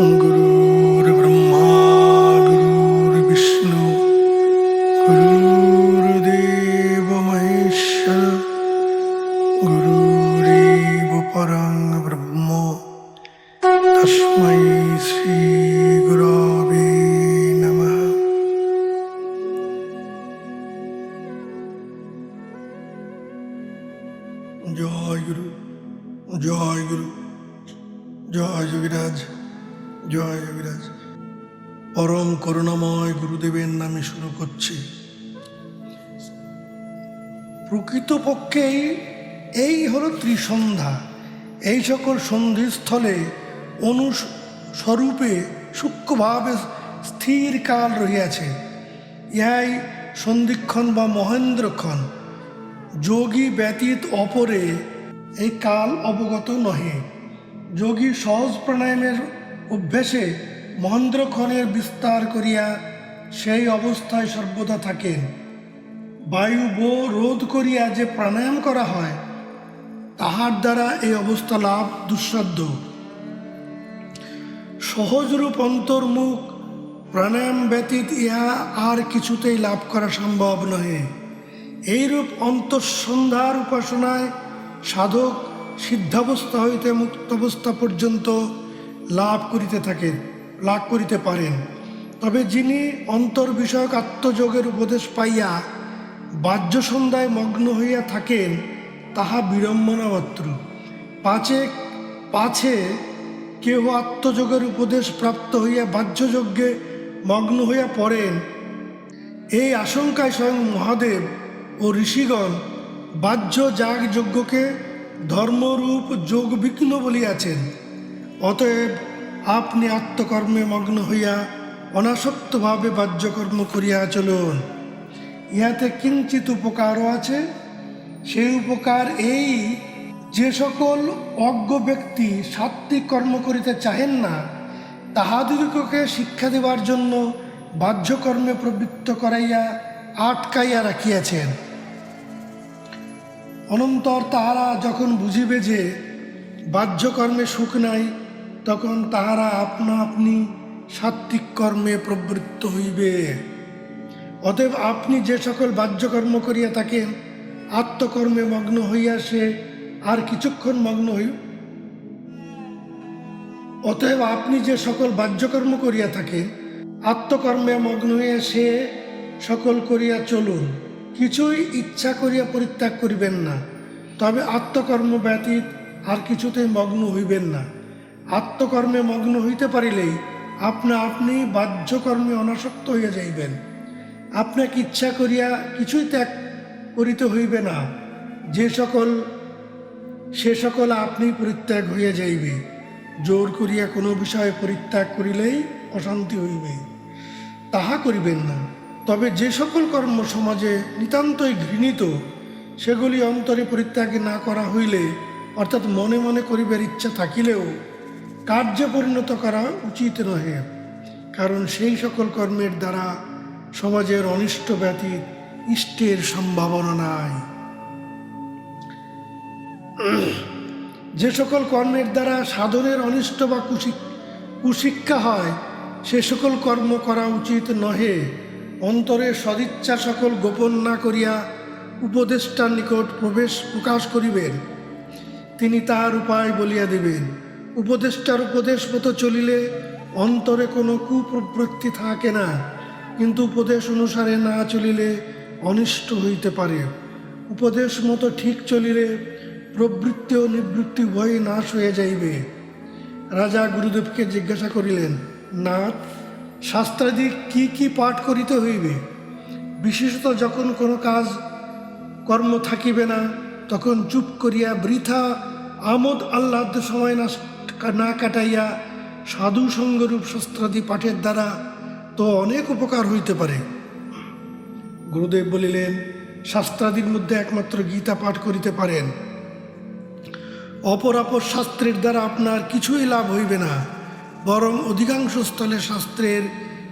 गुरुर्ब्रह्मा गुरुर्विष्णु गुरुर्देव महेश्वर गुरुरेव परं ब्रह्म तस्मै श्री गुरवे नमः। जय गुरु जय गुरु जय যোগীরাজ জয় যোগীরাজ। পরম করুণাময় গুরুদেবের নামে শুরু করছি। প্রকৃতপক্ষেই এই হলো ত্রিসন্ধ্যা। এই সকল সন্ধিস্থলে অনুস্বরূপে সূক্ষ্মভাবে স্থির কাল রহিয়াছে। ইহাই সন্ধিক্ষণ বা মহেন্দ্রক্ষণ। যোগী ব্যতীত অপরে এই কাল অবগত নহে। যোগী সহজ প্রাণায়ামের অভ্যাসে মহেন্দ্রক্ষণের বিস্তার করিয়া সেই অবস্থায় সর্বদা থাকেন। বায়ু রোধ করিয়া যে প্রাণায়াম করা হয় তাহার দ্বারা এই অবস্থা লাভ দুঃসাধ্য। সহজরূপ অন্তর্মুখ প্রাণায়াম ব্যতীত ইহা আর কিছুতেই লাভ করা সম্ভব নহে। এইরূপ অন্তঃসন্ধ্যার উপাসনায় সাধক সিদ্ধাবস্থা হইতে মুক্তাবস্থা পর্যন্ত লাভ করিতে পারেন। তবে যিনি অন্তর্বিষয়ক আত্মযোগের উপদেশ পাইয়া বাহ্য সন্ধ্যায় মগ্ন হইয়া থাকেন তাহা বিড়ম্বনা মাত্র। পাছে কেহ আত্মযোগের উপদেশ প্রাপ্ত হইয়া বাহ্যযজ্ঞে মগ্ন হইয়া পড়েন, এই আশঙ্কায় স্বয়ং মহাদেব ও ঋষিগণ বাহ্য যাগযজ্ঞকে ধর্মরূপ যোগ বিঘ্ন বলিয়াছেন। অতএব আপনি আত্মকর্মে মগ্ন হইয়া অনাসক্তভাবে বাহ্যকর্ম করিয়া চলুন। ইহাতে কিঞ্চিত উপকারও আছে। সেই উপকার এই, যে সকল অজ্ঞ ব্যক্তি সাত্ত্বিক কর্ম করিতে চাহেন না তাহাদিগকে শিক্ষা দেবার জন্য বাহ্যকর্মে প্রবৃত্ত করাইয়া আটকাইয়া রাখিয়াছেন। অনন্তর তাহারা যখন বুঝিবে যে বাহ্যকর্মে সুখ নাই, তখন তাহারা আপনা আপনি সাত্ত্বিক কর্মে প্রবৃত্ত হইবে। অতএব আপনি যে সকল বাহ্যকর্ম করিয়া থাকেন আত্মকর্মে মগ্ন হইয়া সে আর কিছুক্ষণ মগ্ন অতএব আপনি যে সকল বাহ্যকর্ম করিয়া থাকেন আত্মকর্মে মগ্ন হইয়া সে সকল করিয়া চলুন। কিছুই ইচ্ছা করিয়া পরিত্যাগ করিবেন না, তবে আত্মকর্ম ব্যতীত আর কিছুতেই মগ্ন হইবেন না। আত্মকর্মে মগ্ন হইতে পারিলেই আপনা আপনি বাহ্যকর্মে অনাসক্ত হইয়া যাইবেন। আপনাকে ইচ্ছা করিয়া কিছুই ত্যাগ করিতে হইবে না, সে সকল আপনি পরিত্যাগ হইয়া যাইবে। জোর করিয়া কোনো বিষয়ে পরিত্যাগ করিলেই অশান্তি হইবে, তাহা করিবেন না। তবে যে সকল কর্ম সমাজে নিতান্তই ঘৃণিত সেগুলি অন্তরে পরিত্যাগ না করা হইলে, অর্থাৎ মনে মনে করিবার ইচ্ছা থাকিলেও কার্যে পরিণত করা উচিত নহে। কারণ সেই সকল কর্মের দ্বারা সমাজের অনিষ্ট ব্যতীত ইষ্টের সম্ভাবনা নাই। যে সকল কর্মের দ্বারা সাধনের অনিষ্ট বা কুশিক্ষা হয় সে সকল কর্ম করা উচিত নহে। অন্তরে সদিচ্ছা সকল গোপন না করিয়া উপদেষ্টার নিকট প্রকাশ করিবেন, তিনি তাহার উপায় বলিয়া দিবেন। উপদেষ্টার উপদেশ মতো চলিলে অন্তরে কোনো কুপ্রবৃত্তি থাকে না, কিন্তু উপদেশ অনুসারে না চলিলে অনিষ্ট হইতে পারে। উপদেশ মতো ঠিক চলিলে প্রবৃত্তি ও নিবৃত্তি উভয়ই নাশ হয়ে যাইবে। রাজা গুরুদেবকে জিজ্ঞাসা করিলেন, নাথ, শাস্ত্রাদি কি কি পাঠ করিতে হইবে? বিশেষত যখন কোনো কাজ কর্ম থাকিবে না তখন চুপ করিয়া বৃথা আমোদ আহ্লাদ সময় না কাটাইয়া সাধু সঙ্গরূপ শাস্ত্রাদি পাঠের দ্বারা তো অনেক উপকার হইতে পারে। গুরুদেব বলিলেন, শাস্ত্রাদির মধ্যে একমাত্র গীতা পাঠ করিতে পারেন। অপর শাস্ত্রের দ্বারা আপনার কিছুই লাভ হইবে না, বরং অধিকাংশ স্থলে শাস্ত্রের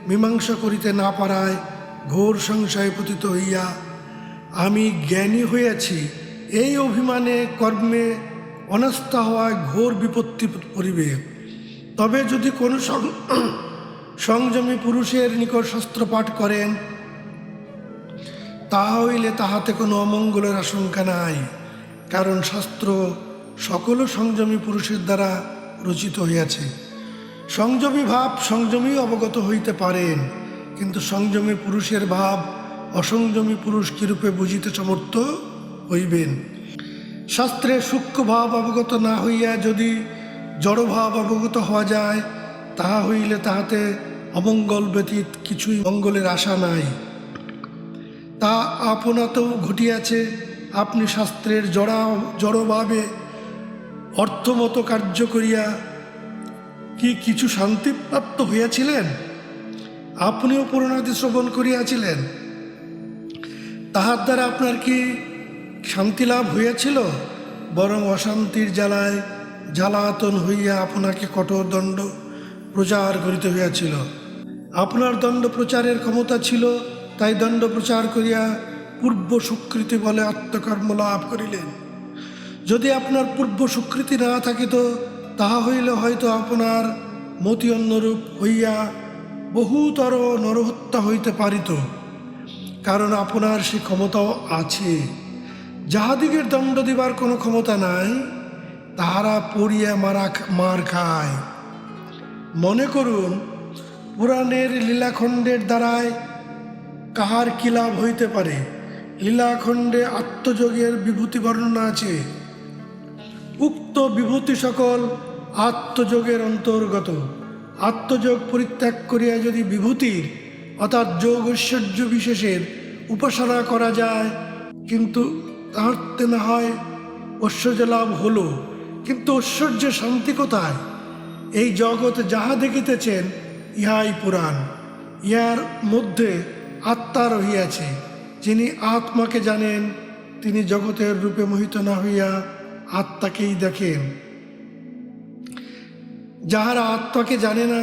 মীমাংসা করিতে না পারায় ঘোর সংশয়ে পতিত হইয়া আমি জ্ঞানী হইয়াছি এই অভিমানে কর্মে অনাস্থা হওয়ায় ঘোর বিপত্তি পড়িবে। তবে যদি কোনো সংযমী পুরুষের নিকট শাস্ত্র পাঠ করেন, তাহা হইলে তাহাতে কোনো অমঙ্গলের আশঙ্কা নাই, কারণ শাস্ত্র সকল সংযমী পুরুষের দ্বারা রচিত হইয়াছে। সংযমী ভাব সংযমী অবগত হইতে পারেন, কিন্তু সংযমী পুরুষের ভাব অসংযমী পুরুষ কিরূপে বুঝিতে সমর্থ হইবেন। শাস্ত্রে সূক্ষ্ম ভাব অবগত না হইয়া যদি জড়ভাব অবগত হওয়া যায়, তাহা হইলে তাহাতে অমঙ্গল ব্যতীত কিছুই মঙ্গলের আশা নাই। তা আপনাতেও ঘটিয়াছে। আপনি শাস্ত্রের জড়ভাবে অর্থমত কার্য করিয়া কি কিছু শান্তিপ্রাপ্ত হইয়াছিলেন? আপনিও পুরাণাদি শ্রবণ করিয়াছিলেন, তাহার দ্বারা আপনার কি শান্তি লাভ হইয়াছিল? বরং অশান্তির জ্বালায় জ্বালাতন হইয়া আপনাকে কঠোর দণ্ড প্রচার করিতে হইয়াছিল। আপনার দণ্ড প্রচারের ক্ষমতা ছিল, তাই দণ্ড প্রচার করিয়া পূর্ব স্বীকৃতি বলে আত্মকর্ম লাভ করিলেন। যদি আপনার পূর্ব স্বীকৃতি না থাকিত, তাহা হইলে হয়তো আপনার মতি অন্যরূপ হইয়া বহুতর নরহত্যা হইতে পারিত, কারণ আপনার সে ক্ষমতাও আছে। যাহাদিগের দণ্ড দিবার কোনো ক্ষমতা নাই, তাহারা পড়িয়া মার খায়। মনে করুন, পুরাণের লীলাখণ্ডের দ্বারায় কাহার কি লাভ হইতে পারে? লীলাখণ্ডে আত্মযোগের বিভূতি বর্ণনা আছে। উক্ত বিভূতি সকল আত্মযোগের অন্তর্গত। আত্মযোগ পরিত্যাগ করিয়া যদি বিভূতির অর্থাৎ যোগ ঐশ্বর্য বিশেষের উপাসনা করা যায়, কিন্তু তাহাতে না হয় ঐশ্বর্য লাভ হলো, কিন্তু ঐশ্বর্যের শান্তি কোথায়? এই জগৎ যাহা দেখিতেছেন, ইহাই পুরাণ। ইহার মধ্যে আত্মা রহিয়াছে। যিনি আত্মাকে জানেন, তিনি জগতের রূপে মোহিত না হইয়া আত্মাকেই দেখেন। যাহারা আত্মাকে জানে না,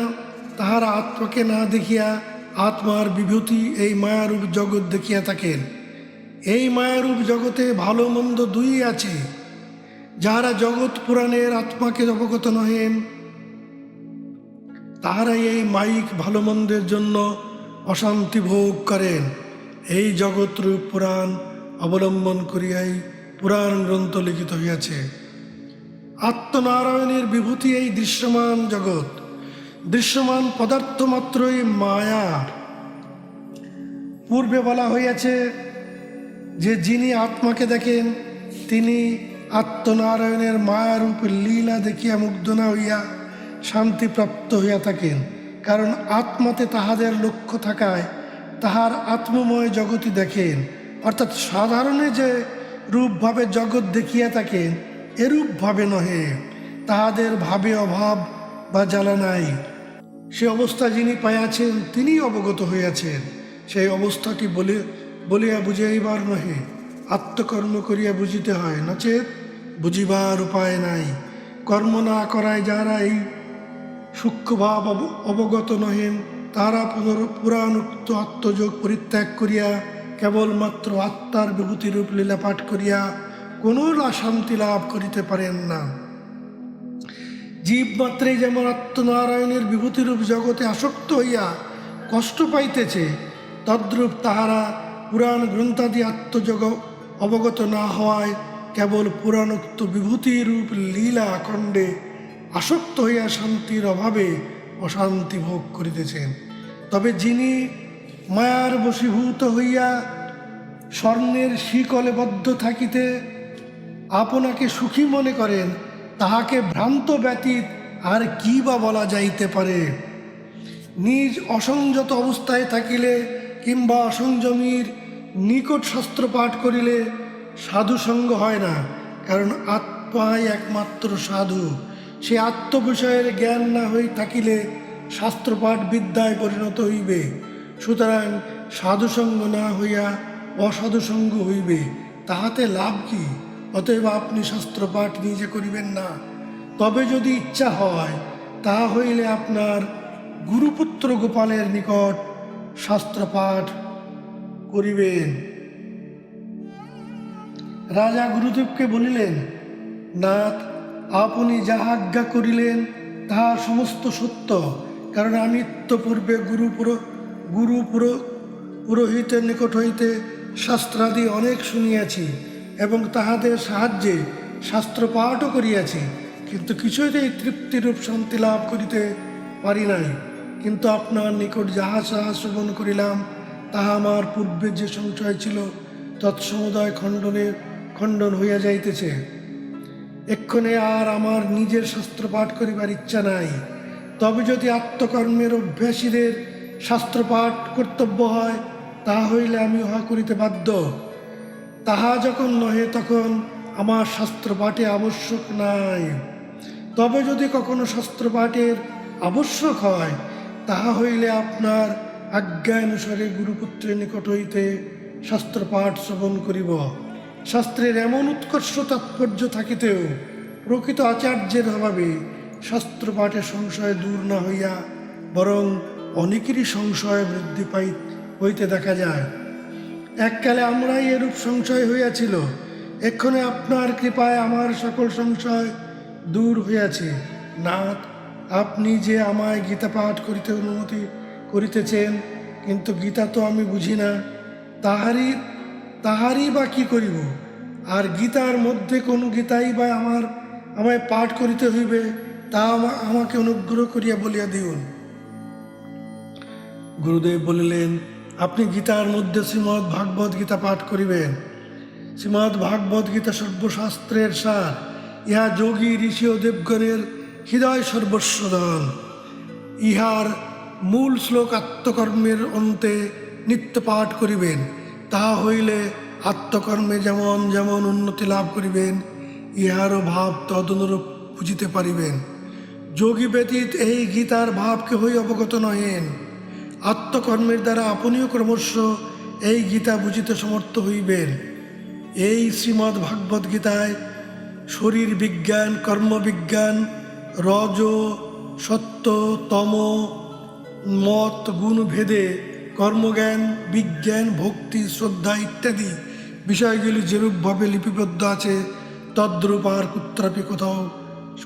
তাহারা আত্মাকে না দেখিয়া আত্মার বিভূতি এই মায়ারূপ জগৎ দেখিয়া থাকেন। এই মায়ারূপ জগতে ভালো মন্দ দুই আছে। যাহারা জগৎ পুরাণের আত্মাকে অবগত নহেন, তাহারাই এই মায়িক ভালো মন্দের জন্য অশান্তি ভোগ করেন। এই জগৎরূপ পুরাণ অবলম্বন করিয়াই পুরাণ গ্রন্থ লিখিত হইয়াছে। আত্মনারায়ণের বিভূতি এই দৃশ্যমান জগৎ। দৃশ্যমান পদার্থ মাত্রই মায়া। পূর্বে বলা হইয়াছে যে যিনি আত্মাকে দেখেন, তিনি আত্মনারায়ণের মায়ারূপ লীলা দেখিয়া মুগ্ধ না হইয়া শান্তিপ্রাপ্ত হইয়া থাকেন। কারণ আত্মাতে তাহাদের লক্ষ্য থাকায় তাহার আত্মময় জগৎই দেখেন। অর্থাৎ সাধারণে যে রূপভাবে জগৎ দেখিয়া থাকেন, এরূপভাবে নহে। তাহাদের ভাবে অভাব বা জ্বালা নাই। সে অবস্থা যিনি পাইয়াছেন, তিনি অবগত হইয়াছেন। সেই অবস্থাটি বলিয়া বুঝাইবার নহে, আত্মকর্ম করিয়া বুঝিতে হয়, নচেত বুঝিবার উপায় নাই। কর্ম না করায় যাহারা এই সূক্ষ্মভাব অবগত নহেন, তাহারা পুরাণোক্ত আত্মযোগ পরিত্যাগ করিয়া কেবলমাত্র আত্মার বিভূতিরূপ লীলা পাঠ করিয়া কোনো শান্তি লাভ করিতে পারেন না। জীব মাত্রেই যেমন আত্মনারায়ণের বিভূতিরূপ জগতে আসক্ত হইয়া কষ্ট পাইতেছে, তদ্রূপ তাহারা পুরাণ গ্রন্থাদি আত্মযোগ অবগত না হওয়ায় কেবল পুরাণোক্ত বিভূতিরূপ লীলা খণ্ডে আসক্ত হইয়া শান্তির অভাবে অশান্তি ভোগ করিতেছেন। তবে যিনি মায়ার বশীভূত হইয়া স্বর্ণের শিকলে বদ্ধ থাকিতে আপনাকে সুখী মনে করেন, তাহাকে ভ্রান্ত ব্যতীত আর কি বা বলা যাইতে পারে? নিজ অসংযত অবস্থায় থাকিলে কিংবা অসংযমীর নিকট শাস্ত্র পাঠ করিলে সাধুসঙ্গ হয় না, কারণ আত্মাই একমাত্র সাধু। সে আত্মবিষয়ের জ্ঞান না হই থাকিলে শাস্ত্রপাঠ বিদ্যায় পরিণত হইবে। সুতরাং সাধুসঙ্গ না হইয়া অসাধুসঙ্গ হইবে, তাহাতে লাভ কি? অতএব আপনি শাস্ত্রপাঠ নিজে করিবেন না। তবে যদি ইচ্ছা হয়, তাহা হইলে আপনার গুরুপুত্র গোপালের নিকট শাস্ত্রপাঠ করিবেন। রাজা গুরুদেবকে বলিলেন, নাথ, আপনি যাহা আজ্ঞা করিলেন তাহা সমস্ত সত্য, কারণ আমি ইত্যপূর্বে পুরোহিতের নিকট হইতে শাস্ত্রাদি অনেক শুনিয়াছি এবং তাহাদের সাহায্যে শাস্ত্র পাঠও করিয়াছি, কিন্তু কিছুতেই তৃপ্তিরূপ শান্তি লাভ করিতে পারি নাই। কিন্তু আপনার নিকট যাহা যাহা শ্রবণ করিলাম, তাহা আমার পূর্বে যে সংশয় ছিল তৎসমুদয় খণ্ডন হইয়া যাইতেছে। এক্ষণে আর আমার নিজের শাস্ত্র পাঠ করিবার ইচ্ছা নাই। তবে যদি আত্মকর্মের অভ্যাসীদের শাস্ত্র পাঠ কর্তব্য হয়, তাহা হইলে আমি উহা করিতে বাধ্য। তাহা যখন নহে, তখন আমার শাস্ত্র পাঠে আবশ্যক নাই। তবে যদি কখনো শাস্ত্র পাঠের আবশ্যক হয়, তাহা হইলে আপনার আজ্ঞানুসারে গুরুপুত্রের নিকট হইতে শাস্ত্র পাঠ শ্রবণ করিব। শাস্ত্রের এমন উৎকর্ষ তাৎপর্য থাকিতেও প্রকৃত আচার্যের অভাবে শাস্ত্র পাঠে সংশয় দূর না হইয়া বরং অনেকেরই সংশয় বৃদ্ধি হইতে দেখা যায়। এককালে আমরাই এরূপ সংশয় হইয়াছিল। এক্ষণে আপনার কৃপায় আমার সকল সংশয় দূর হইয়াছে। নাথ, আপনি যে আমায় গীতা পাঠ করিতে অনুমতি করিতেছেন, কিন্তু গীতা তো আমি বুঝি না, তাহারই বা কি করিব? আর গীতার মধ্যে কোন গীতাই বা আমায় পাঠ করিতে হইবে, তা আমাকে অনুগ্রহ করিয়া বলিয়া দিউন। গুরুদেব বলিলেন, আপনি গীতার মধ্যে শ্রীমদ্ ভাগবত গীতা পাঠ করিবেন। শ্রীমদ্ ভাগবত গীতা সর্বশাস্ত্রের সার। ইহা যোগী ঋষি ও দেবগণের হৃদয় সর্বস্বধন। ইহার মূল শ্লোক আত্মকর্মের অন্তে নিত্য পাঠ করিবেন। তাহা হইলে আত্মকর্মে যেমন যেমন উন্নতি লাভ করিবেন, ইহারও ভাব তদনুরূপ বুঝিতে পারিবেন। যোগী ব্যতীত এই গীতার ভাব কেহই অবগত নহেন। আত্মকর্মের দ্বারা আপনিও ক্রমশ এই গীতা বুঝিতে সমর্থ হইবেন। এই শ্রীমদ্ ভাগবত গীতায় শরীর বিজ্ঞান, কর্মবিজ্ঞান, রজ, সত্য, তম, মত, গুণ ভেদে কর্মজ্ঞান, বিজ্ঞান, ভক্তি, শ্রদ্ধা ইত্যাদি বিষয়গুলি যেরূপভাবে লিপিবদ্ধ আছে, তদ্রূপ আর কুত্রাপি কোথাও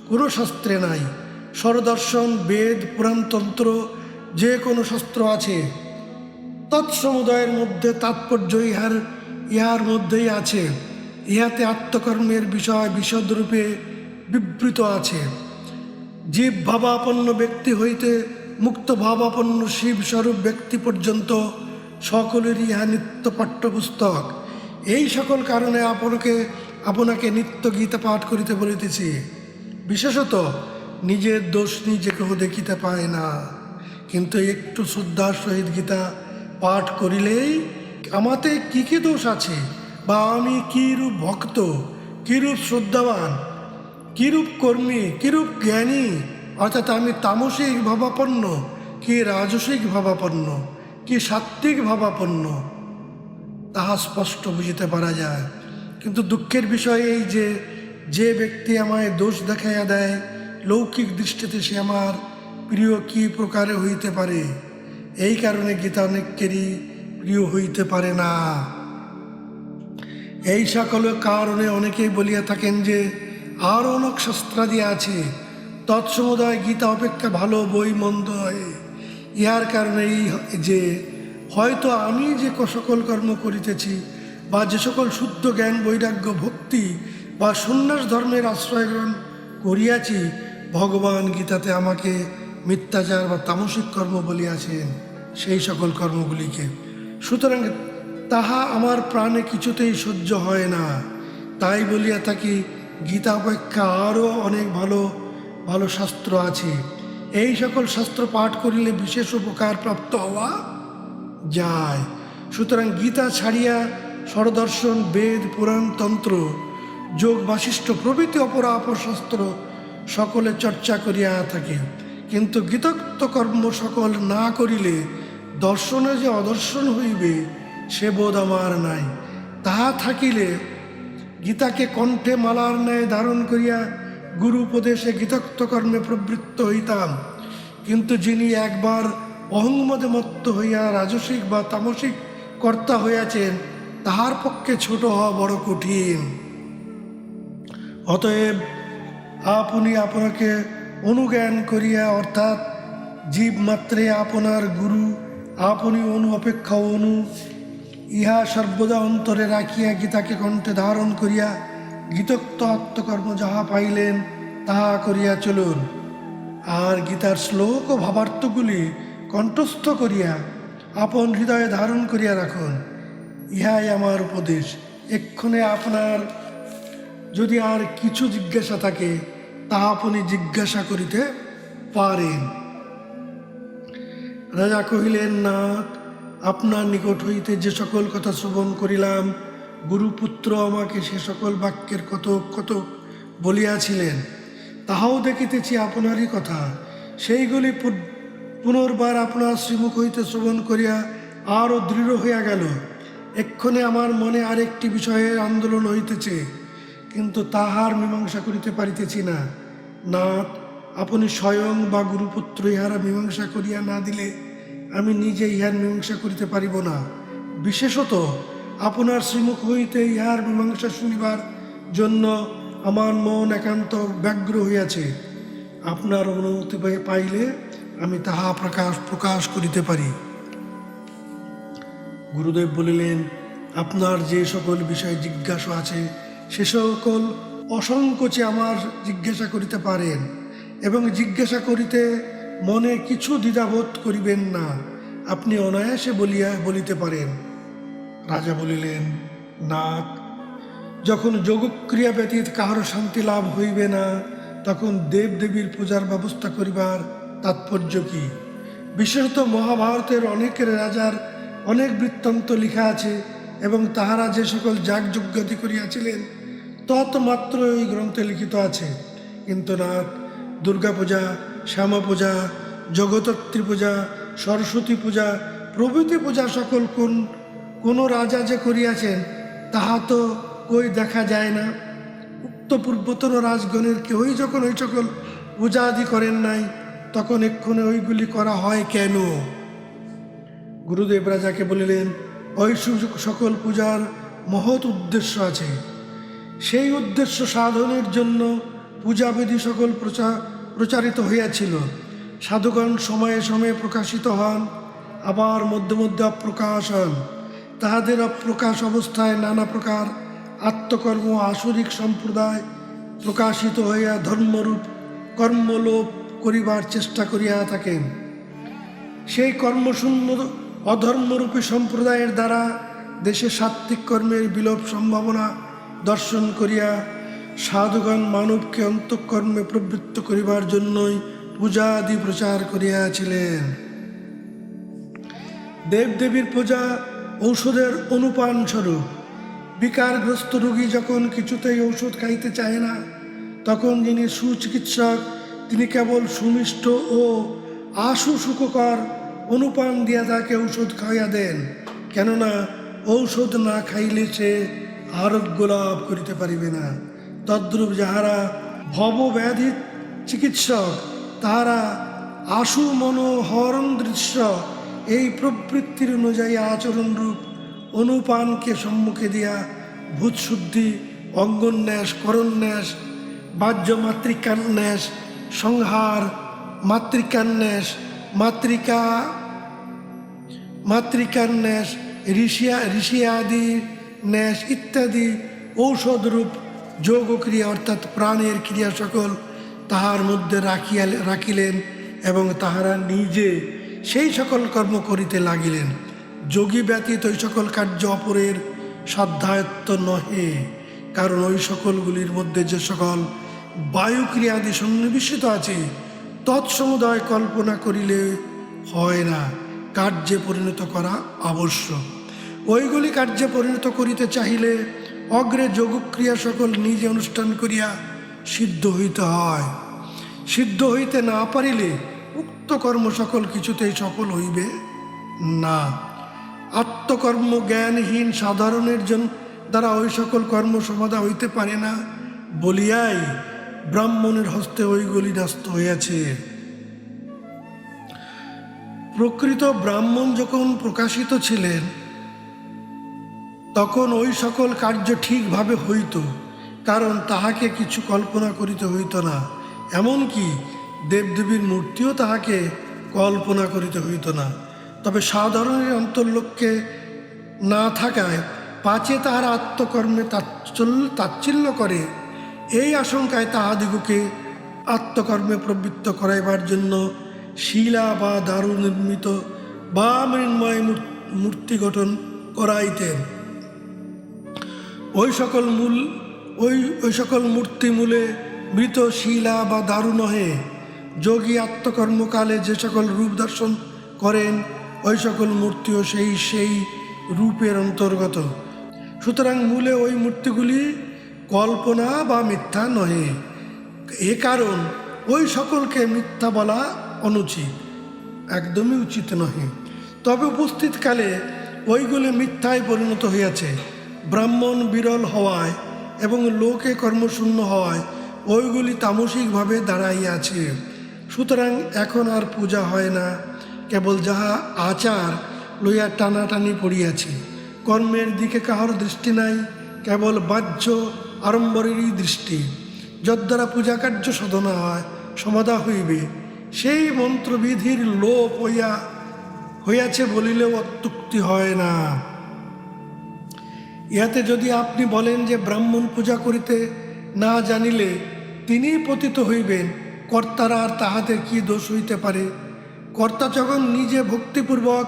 কোনো শাস্ত্রে নাই। স্বরদর্শন, বেদ, পুরাণতন্ত্র যে কোনো শাস্ত্র আছে, তৎসমুদয়ের মধ্যে তাৎপর্য ইহার মধ্যেই আছে। ইহাতে আত্মকর্মের বিষয় বিশদরূপে বিবৃত আছে। জীব ভাবাপন্ন ব্যক্তি হইতে মুক্ত ভাবাপন্ন শিবস্বরূপ ব্যক্তি পর্যন্ত সকলেরই ইহা নিত্য পাঠ্যপুস্তক। এই সকল কারণে আপনাকে নিত্য গীতা পাঠ করিতে বলিতেছি। বিশেষত নিজের দোষ নিজে কেহ দেখিতে পায় না, কিন্তু একটু শ্রদ্ধার সহিত গীতা পাঠ করিলেই আমাতে কী কী দোষ আছে, বা আমি কীরূপ ভক্ত, কীরূপ শ্রদ্ধাবান, কীরূপ কর্মী, কীরূপ জ্ঞানী, অর্থাৎ আমি তামসিক ভাবাপন্ন কি রাজসিক ভাবাপন্ন কি সাত্ত্বিক ভাবাপন্ন, তাহা স্পষ্ট বুঝিতে পারা যায়। কিন্তু দুঃখের বিষয় এই যে ব্যক্তি আমায় দোষ দেখাইয়া দেয়, লৌকিক দৃষ্টিতে সে আমার প্রিয় কি প্রকারে হইতে পারে? এই কারণে গীতা অনেকেরই প্রিয় হইতে পারে না। এই সকল কারণে অনেকেই বলিয়া থাকেন যে আরও অনেক শাস্ত্রাদি আছে, তৎসমুদয় গীতা অপেক্ষা ভালো বই মন্দ হয়। ইহার কারণে এই যে হয়তো আমি যে সকল কর্ম করিতেছি, বা যে সকল শুদ্ধ জ্ঞান, বৈরাগ্য, ভক্তি বা সন্ন্যাস ধর্মের আশ্রয় গ্রহণ করিয়াছি, ভগবান গীতাতে আমাকে মিথ্যাচার বা তামসিক কর্ম বলিয়াছেন সেই সকল কর্মগুলিকে। সুতরাং তাহা আমার প্রাণে কিছুতেই সহ্য হয় না। তাই বলিয়া থাকি গীতা অপেক্ষা আরও অনেক ভালো ভালো শাস্ত্র আছে। এই সকল শাস্ত্র পাঠ করিলে বিশেষ উপকার প্রাপ্ত হওয়া যায়। সুতরাং গীতা ছাড়িয়া স্বরদর্শন, বেদ, পুরাণ, তন্ত্র, যোগ, বাশিষ্ঠ প্রভৃতি অপর শাস্ত্র সকলে চর্চা করিয়া থাকে। কিন্তু গীতোক্ত কর্ম সকল না করিলে দর্শনে যে অদর্শন হইবে সে বোধ আমার নাই। তাহা থাকিলে গীতাকে কণ্ঠে মালার ন্যায় ধারণ করিয়া গুরু উপদেশে গীতোক্ত কর্মে প্রবৃত্ত হইতাম। কিন্তু যিনি একবার অহংমদে মত্ত হইয়া রাজসিক বা তামসিক কর্তা হইয়াছেন, তাহার পক্ষে ছোট হওয়া বড় কঠিন। অতএব আপনি আপনাকে অনুজ্ঞান করিয়া, অর্থাৎ জীব মাত্রে আপনার গুরু, আপনি অনু অপেক্ষা অনু, ইহা সর্বদা অন্তরে রাখিয়া গীতাকে কণ্ঠে ধারণ করিয়া গীতোক্ত আত্মকর্ম যাহা পাইলেন তাহা করিয়া চলুন। আর গীতার শ্লোক ও ভাবার্থগুলি কণ্ঠস্থ করিয়া আপন হৃদয়ে ধারণ করিয়া রাখুন। ইহাই আমার উপদেশ। এক্ষণে আপনার যদি আর কিছু জিজ্ঞাসা থাকে তাহা আপনি জিজ্ঞাসা করিতে পারেন। রাজা কহিলেন, নাথ, আপনার নিকট হইতে যে সকল কথা শ্রবণ করিলাম, গুরুপুত্র আমাকে সে সকল বাক্যের কতক কতক বলিয়াছিলেন, তাহাও দেখিতেছি আপনারই কথা। সেইগুলি পুনর্বার আপনার শ্রীমুখ হইতে শ্রবণ করিয়া আরও দৃঢ় হইয়া গেল। এক্ষণে আমার মনে আরেকটি বিষয়ের আন্দোলন হইতেছে, কিন্তু তাহার মীমাংসা করিতে পারিতেছি না। নাথ, আপনি স্বয়ং বা গুরুপুত্র ইহারা মীমাংসা করিয়া না দিলে আমি নিজে ইহার মীমাংসা করিতে পারিব না। বিশেষত আপনার শ্রীমুখ হইতে ইহার মীমাংসা শুনিবার জন্য আমার মন একান্ত ব্যগ্র হইয়াছে। আপনার অনুমতি পাইলে আমি তাহা প্রকাশ করিতে পারি। গুরুদেব বলিলেন, আপনার যে সকল বিষয়ে জিজ্ঞাসা আছে সে সকল অসংকোচে আমার জিজ্ঞাসা করিতে পারেন, এবং জিজ্ঞাসা করিতে মনে কিছু দ্বিধাবোধ করিবেন না। আপনি অনায়াসে বলিতে পারেন। রাজা বলিলেন, নাথ, যখন যোগক্রিয়া ব্যতীত কাহারও শান্তি লাভ হইবে না, তখন দেবদেবীর পূজার ব্যবস্থা করিবার তাৎপর্য কি? বিশেষত মহাভারতের অনেকের রাজার অনেক বৃত্তান্ত লিখা আছে, এবং তাহারা যে সকল যাগযজ্ঞাদি করিয়াছিলেন তৎমাত্র এই গ্রন্থে লিখিত আছে। কিন্তু নাথ, দুর্গা পূজা, শ্যামা পূজা, জগদ্ধাত্রী পূজা, সরস্বতী পূজা প্রভৃতি পূজা সকল কোন রাজা যে করিয়াছেন তাহা তো কই দেখা যায় না। উক্ত পূর্বতন রাজগণের কেউই যখন ওই সকল পূজা আদি করেন নাই, তখন এক্ষণে ওইগুলি করা হয় কেন? গুরুদেব রাজাকে বলিলেন, ওই সকল পূজার মহৎ উদ্দেশ্য আছে। সেই উদ্দেশ্য সাধনের জন্য পূজাবিধি সকল প্রচারিত হইয়াছিল। সাধুগণ সময়ে সময়ে প্রকাশিত হন, আবার মধ্যে মধ্যে অপ্রকাশ হন। তাহাদের অপ্রকাশ অবস্থায় নানা প্রকার আত্মকর্ম আসরিক সম্প্রদায় প্রকাশিত হইয়া ধর্মরূপ কর্মলোপ করিবার চেষ্টা করিয়া থাকেন। সেই কর্মশূন্য অধর্মরূপী সম্প্রদায়ের দ্বারা দেশে সাত্ত্বিক কর্মের বিলোপ সম্ভাবনা দর্শন করিয়া সাধুগণ মানবকে অন্তঃকর্মে প্রবৃত্ত করিবার জন্যই পূজা আদি প্রচার করিয়াছিলেন। দেবদেবীর পূজা ঔষধের অনুপান স্বরূপ। বিকারগ্রস্ত রোগী যখন কিছুতেই ঔষধ খাইতে চায় না, তখন যিনি সুচিকিৎসক তিনি কেবল সুমিষ্ট ও আশু সুখকর অনুপান দিয়া তাকে ঔষধ খাইয়া দেন, কেননা ঔষধ না খাইলে সে আরোগ্য লাভ করিতে পারিবে না। তদ্রূপ যাহারা ভবব্যাধি চিকিৎসক, তাহারা আশু মনোহরণ দৃশ্য এই প্রবৃত্তির অনুযায়ী আচরণরূপ অনুপানকে সম্মুখে দিয়া ভূতশুদ্ধি, অঙ্গন্যাস, করন্যাস, বাহ্য মাতৃকান্যাস, সংহার, মাতৃকান্যাস, মাতৃকান্যাস, ঋষিয়াদি ন্যাস ইত্যাদি ঔষধরূপ যোগ ক্রিয়া অর্থাৎ প্রাণের ক্রিয়া সকল তাহার মধ্যে রাখিলেন, এবং তাহারা নিজে সেই সকল কর্ম করিতে লাগিলেন। যোগী ব্যতীত ওই সকল কার্য অপরের সাধ্যায়ত্ত নহে, কারণ ওই সকলগুলির মধ্যে যে সকল বায়ুক্রিয়াদি সন্নিবেশিত আছে তৎসমুদয় কল্পনা করিলে হয় না, কার্যে পরিণত করা আবশ্যক। ওইগুলি কার্যে পরিণত করিতে চাহিলে অগ্রে যোগক্রিয়া সকল নিজে অনুষ্ঠান করিয়া সিদ্ধ হইতে হয়। সিদ্ধ হইতে না পারিলে উক্ত কর্ম সকল কিছুতেই সফল হইবে না। আত্মকর্ম জ্ঞানহীন সাধারণের দ্বারা ওই সকল কর্ম সমাধা হইতে পারে না বলিয়াই ব্রাহ্মণের হস্তে ওইগুলি ন্যস্ত হইয়াছে। প্রকৃত ব্রাহ্মণ যখন প্রকাশিত ছিলেন তখন ওই সকল কার্য ঠিকভাবে হইত, কারণ তাহাকে কিছু কল্পনা করিতে হইত না। এমনকি দেবদেবীর মূর্তিও তাহাকে কল্পনা করিতে হইত না। তবে সাধারণের অন্তর্লোককে না থাকায় পাছে তাহার আত্মকর্মে তাচ্ছিল্য করে, এই আশঙ্কায় তাহাদিগকে আত্মকর্মে প্রবৃত্ত করাইবার জন্য শিলা বা দারু নির্মিত বা মৃন্ময় মূর্তি গঠন করাইতেন। ওই সকল মূর্তি মূলে মৃত শিলা বা দারু নহে। যোগী আত্মকর্মকালে যে সকল রূপ দর্শন করেন, ওই সকল মূর্তিও সেই রূপের অন্তর্গত। সুতরাং মূলে ওই মূর্তিগুলি কল্পনা বা মিথ্যা নহে। এ কারণ ওই সকলকে মিথ্যা বলা অনুচিত, একদমই উচিত নহে। তবে উপস্থিতকালে ওইগুলি মিথ্যায় পরিণত হইয়াছে। ব্রাহ্মণ বিরল হওয়ায় এবং লোকে কর্মশূন্য হওয়ায় ওইগুলি তামসিকভাবে দাঁড়াইয়াছে। সুতরাং এখন আর পূজা হয় না, কেবল যাহা আচার লইয়া টানাটানি পড়িয়াছে। কর্মের দিকে কাহার দৃষ্টি নাই, কেবল বাহ্য আড়ম্বরেরই দৃষ্টি। যদ্বারা পূজাকার্য সাধনা হয় সমাধা হইবে, সেই মন্ত্রবিধির লোপ হইয়াছে বলিলেও অত্যুক্তি হয় না। ইহাতে যদি আপনি বলেন যে ব্রাহ্মণ পূজা করিতে না জানিলে তিনি পতিত হইবেন, কর্তারা আর তাহাতে কি দোষ হইতে পারে? কর্তা যখন নিজে ভক্তিপূর্বক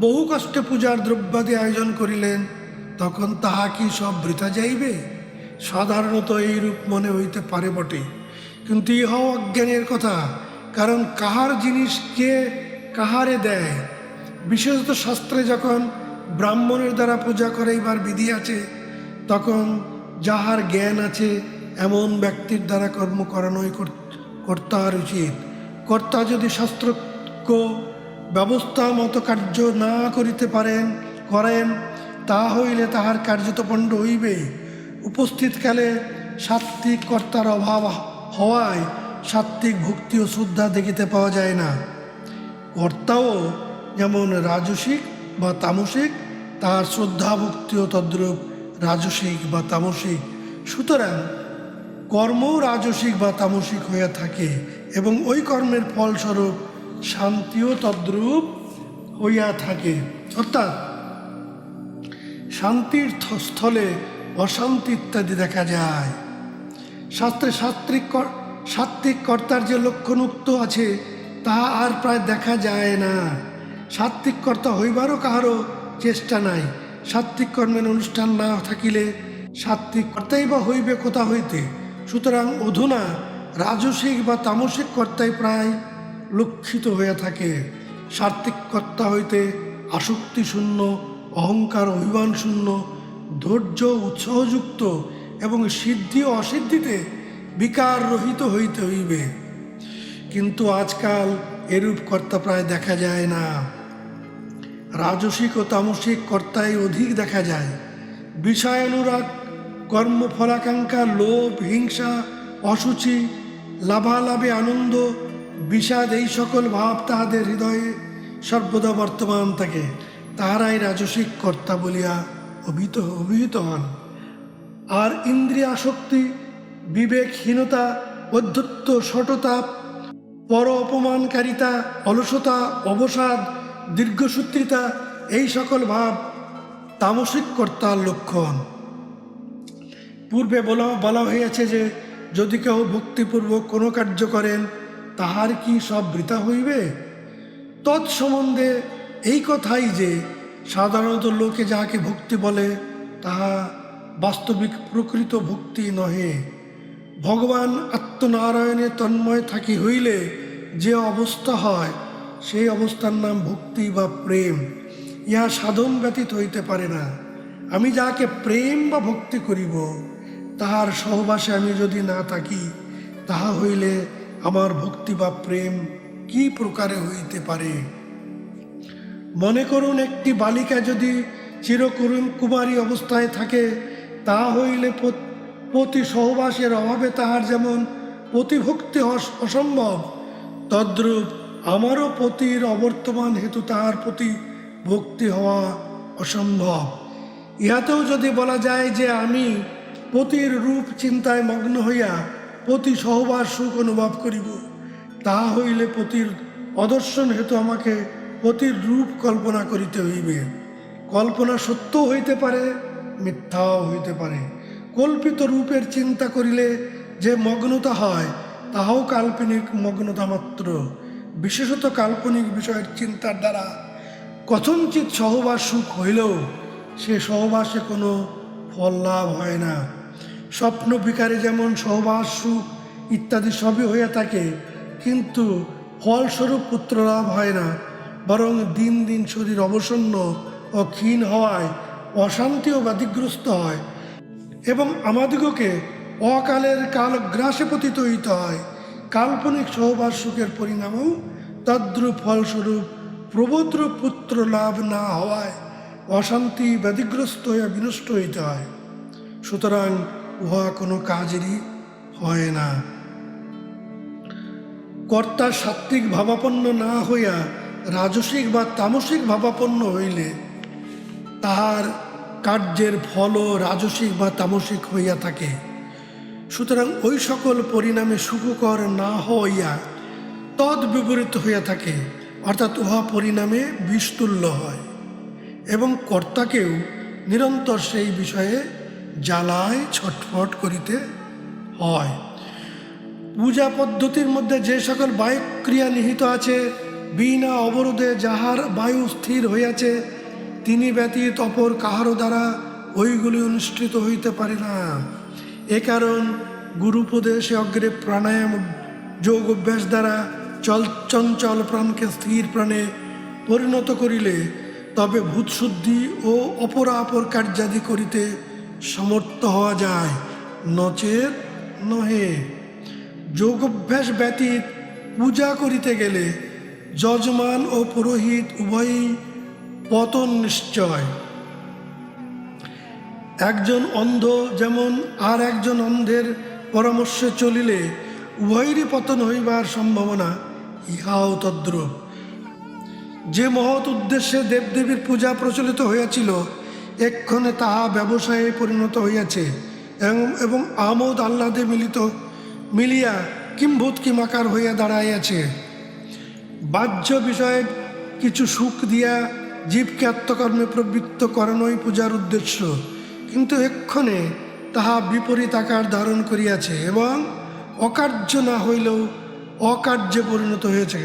বহু কষ্টে পূজার দ্রব্যাদি আয়োজন করিলেন, তখন তাহা কি সব বৃথা যাইবে? সাধারণত এইরূপ মনে হইতে পারে বটে, কিন্তু ইহাও অজ্ঞানের কথা। কারণ কাহার জিনিস কে কাহারে দেয়? বিশেষত শাস্ত্রে যখন ব্রাহ্মণের দ্বারা পূজা করাইবার বিধি আছে, তখন যাহার জ্ঞান আছে এমন ব্যক্তির দ্বারা কর্ম করানোই কর্তার উচিত। কর্তা যদি শাস্ত্রজ্ঞ ব্যবস্থা মতো কার্য না করিতে করেন, তা হইলে তাহার কার্য তো পণ্ড হইবে। উপস্থিতকালে সাত্ত্বিক কর্তার অভাব হওয়ায় সাত্ত্বিক ভক্তি ও শ্রদ্ধা দেখিতে পাওয়া যায় না। কর্তাও যেমন রাজসিক বা তামসিক, তাহার শ্রদ্ধা ভক্তিও তদ্রূপ রাজসিক বা তামসিক। সুতরাং কর্মও রাজসিক বা তামসিক হইয়া থাকে এবং ওই কর্মের ফলস্বরূপ শান্তিও তদ্রূপ হইয়া থাকে। অর্থাৎ শান্তির স্থলে অশান্তি ইত্যাদি দেখা যায়। শাস্ত্রে সাত্ত্বিক কর্তার যে লক্ষণোক্ত আছে তাহা আর প্রায় দেখা যায় না। সাত্ত্বিক কর্তা হইবারও কাহারও চেষ্টা নাই। সাত্ত্বিক কর্মের অনুষ্ঠান না থাকিলে সাত্ত্বিক কর্তাই বা হইবে কোথা হইতে? সুতরাং অধুনা রাজসিক বা তামসিক কর্তাই প্রায় লক্ষিত হইয়া থাকে। সাত্ত্বিক কর্তা হইতে আসক্তি শূন্য, অহংকার অভিমান শূন্য, ধৈর্য উৎসাহযুক্ত এবং সিদ্ধি ও অসিদ্ধিতে বিকার রহিত হইতে হইবে। কিন্তু আজকাল এরূপ কর্তা প্রায় দেখা যায় না। রাজসিক ও তামসিক কর্তাই অধিক দেখা যায়। বিষয়ানুরাগ, কর্মফলাকাঙ্ক্ষা, লোভ, হিংসা, অসুচি, লাভালাভে আনন্দ, বিষাদ, এই সকল ভাব তাহাদের হৃদয়ে সর্বদা বর্তমান থাকে। তাহারাই রাজসিক কর্তা বলিয়া অভিহিত হন। আর ইন্দ্রিয় আসক্তি, বিবেকহীনতা, অধ্যত্ত, শঠতাপ, পর অপমানকারিতা, অলসতা, অবসাদ, দীর্ঘসূত্রিতা, এই সকল ভাব তামসিক কর্তার লক্ষণ। পূর্বে বলা হইয়াছে যে যদি কেউ ভক্তিপূর্বক কোনো কার্য করেন, তাহার কি সব বৃথা হইবে? তৎসম্বন্ধে এই কথাই যে সাধারণত লোকে যাহাকে ভক্তি বলে, তাহা বাস্তবিক প্রকৃত ভক্তি নহে। ভগবান আত্মনারায়ণে তন্ময় থাকি হইলে যে অবস্থা হয়, সেই অবস্থার নাম ভক্তি বা প্রেম। ইহা সাধন ব্যতীত হইতে পারে না। আমি যাহাকে প্রেম বা ভক্তি করিব, তাহার সহবাসে আমি যদি না থাকি, তাহা হইলে আমার ভক্তি বা প্রেম কি প্রকারে হইতে পারে? মনে করুন, একটি বালিকা যদি চিরকুরুণ কুমারী অবস্থায় থাকে, তাহা হইলে পতি সহবাসের অভাবে তাহার যেমন পতিভক্তি অসম্ভব, তদ্রূপ আমারও পতির অবর্তমান হেতু তাহার প্রতি ভক্তি হওয়া অসম্ভব। ইহাতেও যদি বলা যায় যে আমি পতির রূপ চিন্তায় মগ্ন হইয়া পতি সহবাস সুখ অনুভব করিব, তাহা হইলে পতির অদর্শন হেতু আমাকে পতির রূপ কল্পনা করিতে হইবে। কল্পনা সত্যও হইতে পারে, মিথ্যাও হইতে পারে। কল্পিত রূপের চিন্তা করিলে যে মগ্নতা হয় তাহাও কাল্পনিক মগ্নতা মাত্র। বিশেষত কাল্পনিক বিষয়ের চিন্তার দ্বারা কথঞ্চিত সহবাস সুখ হইলেও সে সহবাসে কোনো ফল লাভ হয় না। স্বপ্ন বিকারে যেমন সহবাস সুখ ইত্যাদি সবই হইয়া থাকে, কিন্তু ফলস্বরূপ পুত্র লাভ হয় না, বরং দিন দিন শরীর অবসন্ন ও ক্ষীণ হওয়ায় অশান্তি ও ব্যাধিগ্রস্ত হয় এবং আমাদিগকে অকালের কালগ্রাসে পতিত হইতে হয়। কাল্পনিক সহবাস সুখের পরিণামও তদ্রূপ ফলস্বরূপ প্রবোধরূপ পুত্র লাভ না হওয়ায় অশান্তি ব্যাধিগ্রস্ত হইয়া বিনষ্ট হইতে হয়। সুতরাং উহা কোনো কাজেরই হয় না। কর্তা সাত্ত্বিক ভাবাপন্ন না হইয়া রাজসিক বা তামসিক ভাবাপন্ন হইলে তাহার কার্যের ফলও রাজসিক বা তামসিক হইয়া থাকে। সুতরাং ওই সকল পরিণামে সুখকর না হইয়া তদ বিপরীত হইয়া থাকে, অর্থাৎ উহা পরিণামে বিষতুল্য হয় এবং কর্তাকেও নিরন্তর সেই বিষয়ে জ্বালায় ছটফট করিতে হয়। পূজা পদ্ধতির মধ্যে যে সকল বায়ুক্রিয়া নিহিত আছে, বিনা অবরোধে যাহার বায়ু স্থির হইয়াছে, তিনি ব্যতীত অপর কাহারও দ্বারা ওইগুলি অনুষ্ঠিত হইতে পারে না। এ কারণ গুরুপদেশে অগ্রে প্রাণায়াম যোগ অভ্যাস দ্বারা চঞ্চল প্রাণকে স্থির প্রাণে পরিণত করিলে তবে ভূতশুদ্ধি ও অপরাপর কার্যাদি করিতে সমর্থ হওয়া যায়, নচেত নহে। যোগাভ্যাস ব্যতীত পূজা করিতে গেলে যজমান ও পুরোহিত উভয়ই পতন নিশ্চয়। একজন অন্ধ যেমন আর একজন অন্ধের পরামর্শে চলিলে উভয়েরই পতন হইবার সম্ভাবনা, ইহাও তদ্রূপ। যে মহৎ উদ্দেশ্যে দেবদেবীর পূজা প্রচলিত হইয়াছিল, এক্ষণে তাহা ব্যবসায়ে পরিণত হইয়াছে এবং আমোদ আহ্লাদে মিলিয়া কিম্ভূত কিমাকার হইয়া দাঁড়াইয়াছে। বাহ্য বিষয়ে কিছু সুখ দিয়া জীবকে আত্মকর্মে প্রবৃত্ত করানোই পূজার উদ্দেশ্য, কিন্তু এক্ষণে তাহা বিপরীত আকার ধারণ করিয়াছে এবং অকার্য না হইলেও অকার্যে পরিণত হয়েছে।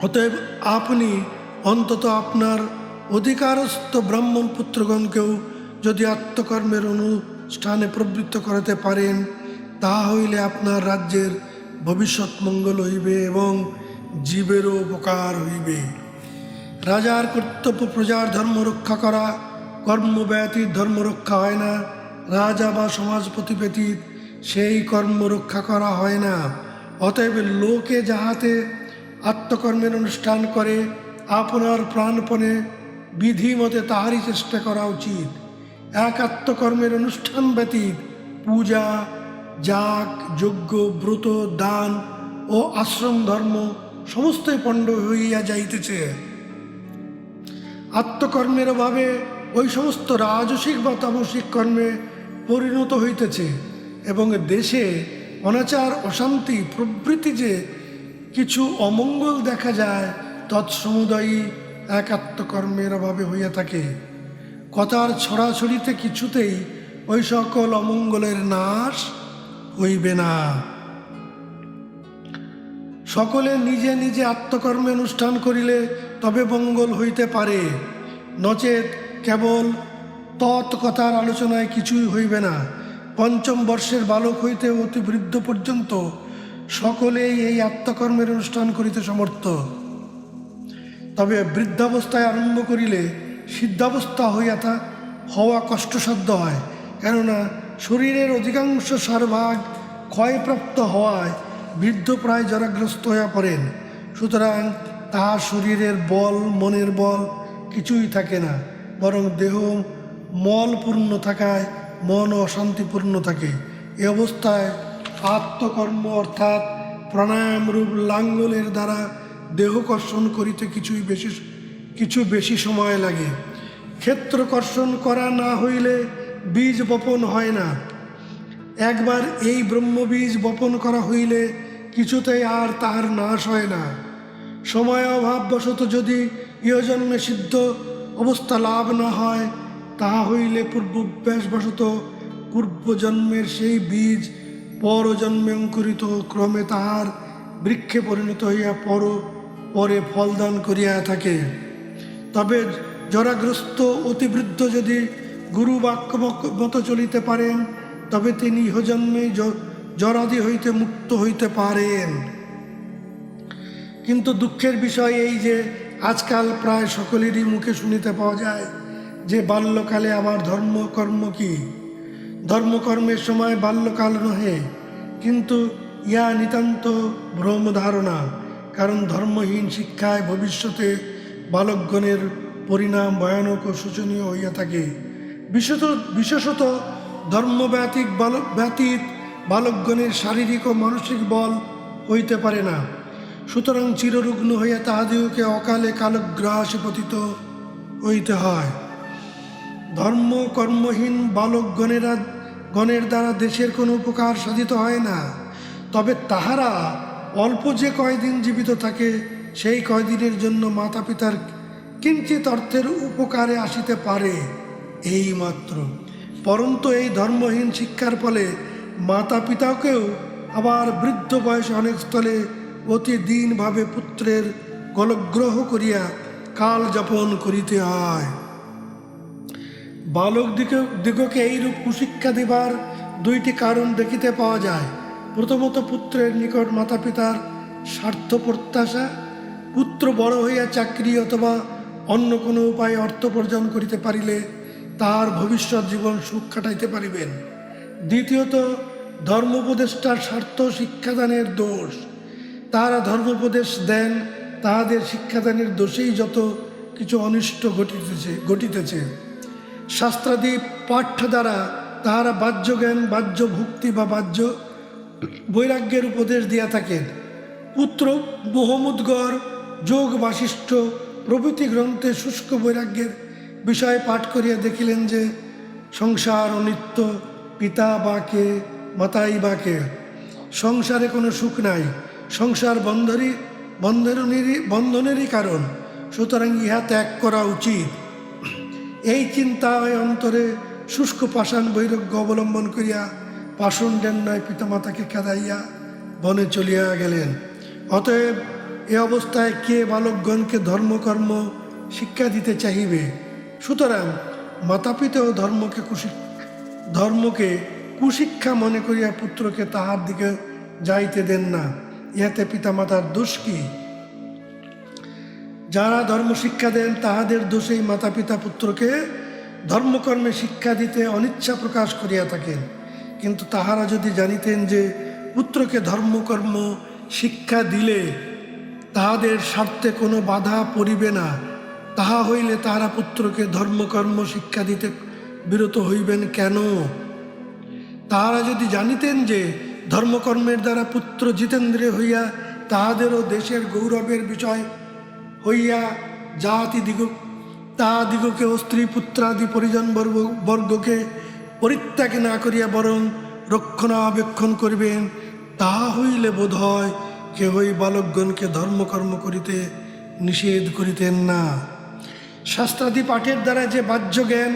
অতএব আপনি অন্তত আপনার অধিকারস্থ ব্রাহ্মণ পুত্রগণকেও যদি আত্মকর্মের অনুষ্ঠানে প্রবৃত্ত করাতে পারেন, তাহা হইলে আপনার রাজ্যের ভবিষ্যৎ মঙ্গল হইবে এবং জীবেরও উপকার হইবে। রাজার কর্তব্য প্রজার ধর্ম রক্ষা করা, কর্ম ব্যতীত ধর্ম রক্ষা হয় না। রাজা বা সমাজপতি ব্যতীত সেই কর্ম রক্ষা করা হয় না। অতএব লোকে যাহাতে আত্মকর্মের অনুষ্ঠান করে আপনার প্রাণপণে বিধি মতে তাহারই চেষ্টা করা উচিত। এক আত্মকর্মের অনুষ্ঠান ব্যতীত পূজা, যাগ, যজ্ঞ, ব্রত, দান ও আশ্রম ধর্ম সমস্তই পণ্ড হইয়া যাইতেছে। আত্মকর্মের অভাবে ওই সমস্ত রাজসিক বা তামসিক কর্মে পরিণত হইতেছে এবং দেশে অনাচার, অশান্তি প্রভৃতি যে কিছু অমঙ্গল দেখা যায়, তৎসমুদয়ী এক আত্মকর্মের অভাবে হইয়া থাকে। কথার ছড়াছড়িতে কিছুতেই ওই সকল অমঙ্গলের নাশ হইবে না। সকলে নিজে নিজে আত্মকর্মে অনুষ্ঠান করিলে তবে মঙ্গল হইতে পারে, নচেত কেবল তৎকথার আলোচনায় কিছুই হইবে না। পঞ্চম বর্ষের বালক হইতে অতি বৃদ্ধ পর্যন্ত সকলেই এই আত্মকর্মের অনুষ্ঠান করিতে সমর্থ। তবে বৃদ্ধাবস্থায় আরম্ভ করিলে সিদ্ধাবস্থা হওয়া কষ্টসাধ্য হয়, কেননা শরীরের অধিকাংশ সারভাগ ক্ষয়প্রাপ্ত হওয়ায় বৃদ্ধ প্রায় জরাগ্রস্ত হইয়া পড়েন। সুতরাং তাহার শরীরের বল, মনের বল কিছুই থাকে না, বরং দেহ মলপূর্ণ থাকায় মন অশান্তিপূর্ণ থাকে। এ অবস্থায় আত্মকর্ম অর্থাৎ প্রাণায়ামরূপ লাঙ্গলের দ্বারা দেহ কর্ষণ করিতে কিছু বেশি সময় লাগে। ক্ষেত্র কর্ষণ করা না হইলে বীজ বপন হয় না। একবার এই ব্রহ্মবীজ বপন করা হইলে কিছুতেই আর তাহার নাশ হয় না। সময় অভাববশত যদি ইহজন্মে সিদ্ধ অবস্থা লাভ না হয়, তাহা হইলে পূর্বাভ্যাসবশত পূর্বজন্মের সেই বীজ পরজন্মে অঙ্কুরিত ক্রমে তাহার বৃক্ষে পরিণত হইয়া পরে ফলদান করিয়া থাকে। তবে জরাগ্রস্ত অতিবৃদ্ধ যদি গুরু বাক্য মতো চলিতে পারেন, তবে তিনি ইহজন্মে জরাদি হইতে মুক্ত হইতে পারেন। কিন্তু দুঃখের বিষয় এই যে আজকাল প্রায় সকলেরই মুখে শুনিতে পাওয়া যায় যে বাল্যকালে আমার ধর্মকর্ম কি? ধর্মকর্মের সময় বাল্যকাল নহে, কিন্তু ইয়া নিতান্ত ভ্রম ধারণা। কারণ ধর্মহীন শিক্ষায় ভবিষ্যতে বালকগণের পরিণাম ভয়ানক ও শোচনীয় হইয়া থাকে। বিশেষত ধর্মব্যতীত বালকগণের শারীরিক ও মানসিক বল হইতে পারে না। সুতরাং চিররুগ্ন হইয়া তাহাদিগকে অকালে কালগ্রাসে পতিত হইতে হয়। ধর্মকর্মহীন বালকগণের দ্বারা দেশের কোনো উপকার সাধিত হয় না। তবে তাহারা অল্প যে কয়দিন জীবিত থাকে, সেই কয়দিনের জন্য মাতা পিতার কিঞ্চিত অর্থের উপকারে আসিতে পারে, এই মাত্র। পরন্তু এই ধর্মহীন শিক্ষার ফলে মাতা পিতাকেও আবার বৃদ্ধ বয়সে অনেক স্থলে অতি দীনভাবে পুত্রের গলগ্রহ করিয়া কাল যাপন করিতে হয়। বালক দিগকে এইরূপ কুশিক্ষা দিবার দুইটি কারণ দেখিতে পাওয়া যায়। প্রথমত পুত্রের নিকট মাতা পিতার স্বার্থ প্রত্যাশা। পুত্র বড় হইয়া চাকরি অথবা অন্য কোনো উপায়ে অর্থ উপার্জন করিতে পারিলে তাহার ভবিষ্যৎ জীবন সুখ কাটাইতে পারিবেন। দ্বিতীয়ত ধর্মোপদেষ্টার স্বার্থ শিক্ষাদানের দোষ। তাহারা ধর্মোপদেশ দেন, তাহাদের শিক্ষাদানের দোষেই যত কিছু অনিষ্ট ঘটিতেছে। শাস্ত্রাদি পাঠ্য দ্বারা তাহারা বাহ্য জ্ঞান, বাহ্য ভক্তি বা বাহ্য বৈরাগ্যের উপদেশ দিয়া থাকেন। পুত্র মোহাম্মদগড় যোগ বাশিষ্ঠ প্রভৃতি গ্রন্থে শুষ্ক বৈরাগ্যের বিষয়ে পাঠ করিয়া দেখিলেন যে সংসার অনিত্য, পিতা বা কে, মাতাই বা কে, সংসারে কোনো সুখ নাই, সংসার বন্ধনেরই কারণ, সুতরাং ইহা ত্যাগ করা উচিত। এই চিন্তায় অন্তরে শুষ্ক পাষাণ বৈরাগ্য অবলম্বন করিয়া পাষণ্ডের পিতামাতাকে খেদাইয়া বনে চলিয়া গেলেন। অতএব এ অবস্থায় কে বালকগণকে ধর্মকর্ম শিক্ষা দিতে চাহিবে? সুতরাং মাতা পিতাও ধর্মকে কুশিক্ষা মনে করিয়া পুত্রকে তাহার দিকে যাইতে দেন না। ইহাতে পিতামাতার দোষ কি? যারা ধর্ম শিক্ষা দেন তাহাদের দোষেই মাতা পিতা পুত্রকে ধর্মকর্মে শিক্ষা দিতে অনিচ্ছা প্রকাশ করিয়া থাকেন। কিন্তু তাহারা যদি জানিতেন যে পুত্রকে ধর্মকর্ম শিক্ষা দিলে তাহাদের স্বার্থে কোনো বাধা পড়িবে না, তাহা হইলে তাহারা পুত্রকে ধর্মকর্ম শিক্ষা দিতে বিরত হইবেন কেন? তাহারা যদি জানিতেন যে ধর্মকর্মের দ্বারা পুত্র জিতেন্দ্রিয় হইয়া তাহাদেরও দেশের গৌরবের বিষয় হইয়া তাহাদিগকে ও স্ত্রী পুত্রাদি পরিজন বর্গকে পরিত্যাগ না করিয়া বরং রক্ষণাবেক্ষণ করিবেন, তাহা হইলে বোধ হয় কেহই বালকগণকে ধর্মকর্ম করিতে নিষেধ করিতেন না। শাস্ত্রাদি পাঠের দ্বারা যে বাহ্য জ্ঞান,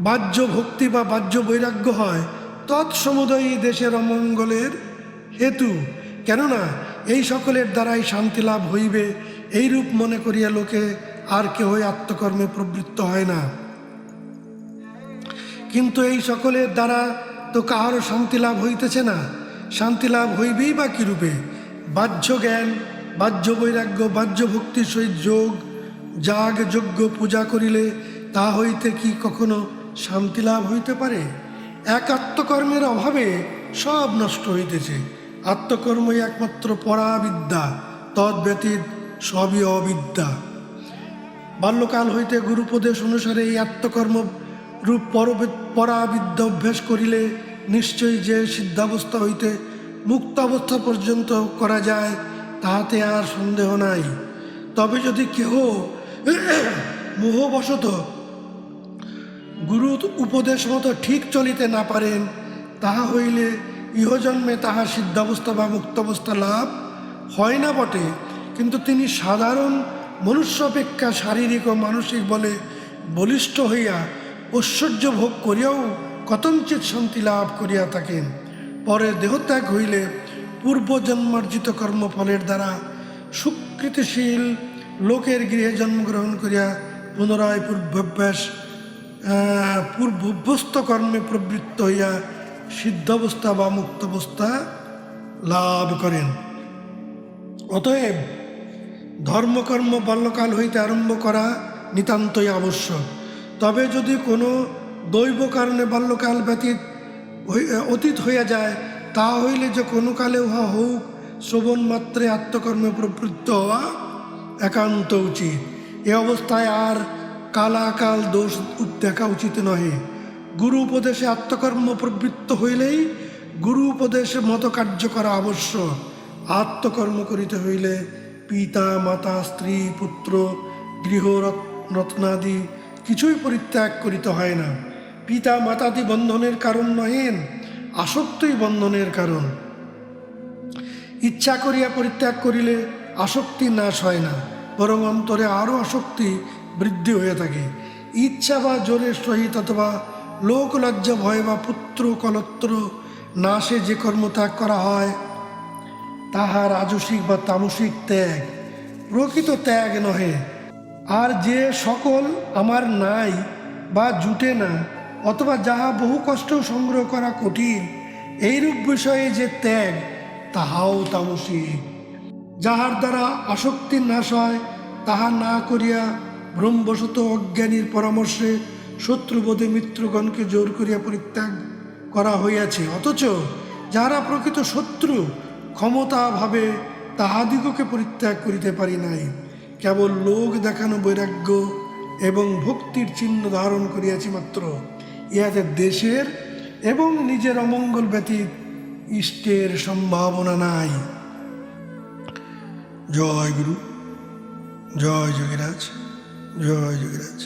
বাহ্য ভক্তি বা বাহ্য বৈরাগ্য হয়, তৎসমুদয়ই দেশের অমঙ্গলের হেতু। কেননা এই সকলের দ্বারাই শান্তি লাভ হইবে, এইরূপ মনে করিয়া লোকে আর কেহই আত্মকর্মে প্রবৃত্ত হয় না। কিন্তু এই সকলের দ্বারা তো কাহারও শান্তি লাভ হইতেছে না। শান্তি লাভ হইবেই বা কিরূপে? বাহ্য জ্ঞান, বাহ্য বৈরাগ্য, বাহ্য ভক্তির সহিত যোগ, যাগ, যজ্ঞ, পূজা করিলে তা হইতে কি কখনো শান্তি লাভ হইতে পারে? এক আত্মকর্মের অভাবে সব নষ্ট হইতেছে। আত্মকর্মই একমাত্র পরাবিদ্যা, তদ্ব্যতীত সবই অবিদ্যা। বাল্যকাল হইতে গুরুপদেশ অনুসারে এই আত্মকর্ম রূপ পরাবিদ্যা অভ্যাস করিলে নিশ্চয়ই যে সিদ্ধাবস্থা হইতে মুক্তাবস্থা পর্যন্ত করা যায়, তাহাতে আর সন্দেহ নাই। তবে যদি কেহ মোহবশত গুরু উপদেশ মতো ঠিক চলিতে না পারেন, তাহা হইলে ইহজন্মে তাহার সিদ্ধাবস্থা বা মুক্তাবস্থা লাভ হয় না বটে, কিন্তু তিনি সাধারণ মনুষ্য অপেক্ষা শারীরিক ও মানসিক বলে বলিষ্ঠ হইয়া ঐশ্বর্য ভোগ করিয়াও কতঞ্চিৎ শান্তি লাভ করিয়া থাকেন। পরে দেহত্যাগ হইলে পূর্বজন্মার্জিত কর্মফলের দ্বারা সুকৃতিশীল লোকের গৃহে জন্মগ্রহণ করিয়া পুনরায় পূর্বভ্যস্ত কর্মে প্রবৃত্ত হইয়া সিদ্ধাবস্থা বা মুক্তাবস্থা লাভ করেন। অতএব ধর্মকর্ম বাল্যকাল হইতে আরম্ভ করা নিতান্তই আবশ্যক। তবে যদি কোনো দৈব কারণে বাল্যকাল অতীত হইয়া যায়, তা হইলে যে কোনো কালে উহা হোক শ্রবণ মাত্রে আত্মকর্মে প্রবৃত্ত হওয়া একান্ত উচিত। এ অবস্থায় আর কালাকাল দোষ দেখা উচিত নহে। গুরু উপদেশে আত্মকর্ম প্রবৃত্ত হইলেই গুরু উপদেশের মতো কার্য করা আবশ্যক। আত্মকর্ম করিতে হইলে পিতা মাতা স্ত্রী পুত্র গৃহ রত্নাদি কিছুই পরিত্যাগ করিতে হয় না। পিতা মাতাদি বন্ধনের কারণ নহেন, আসক্তই বন্ধনের কারণ। ইচ্ছা করিয়া পরিত্যাগ করিলে আসক্তি নাশ হয় না, বরং অন্তরে আরও আসক্তি বৃদ্ধি হয়ে থাকে। ইচ্ছা বা জোরের সহিত অথবা লোক লজ্জা ভয় বা পুত্র কলত্র নাশে যে কর্ম ত্যাগ করা হয়, তাহা রাজসিক বা তামসিক ত্যাগ, প্রকৃত ত্যাগ নহে। আর যে সকল আমার নাই বা জুটে না, অথবা যাহা বহু কষ্ট সংগ্রহ করা কঠিন, এইরূপ বিষয়ে যে ত্যাগ, তাহাও তামসিক। যাহার দ্বারা আসক্তির নাশ হয়, তাহা না করিয়া ভ্রমবশত অজ্ঞানীর পরামর্শে শত্রুবোধে মিত্রগণকে জোর করিয়া পরিত্যাগ করা হইয়াছে। অথচ যাহারা প্রকৃত শত্রু, ক্ষমতাভাবে তাহাদিগকে পরিত্যাগ করিতে পারি নাই, কেবল লোক দেখানো বৈরাগ্য এবং ভক্তির চিহ্ন ধারণ করিয়াছি মাত্র। ইহাতে দেশের এবং নিজের অমঙ্গল ব্যতীত ইষ্টের সম্ভাবনা নাই। জয় গুরু, জয় যোগীরাজ, জয় যোগীরাজ।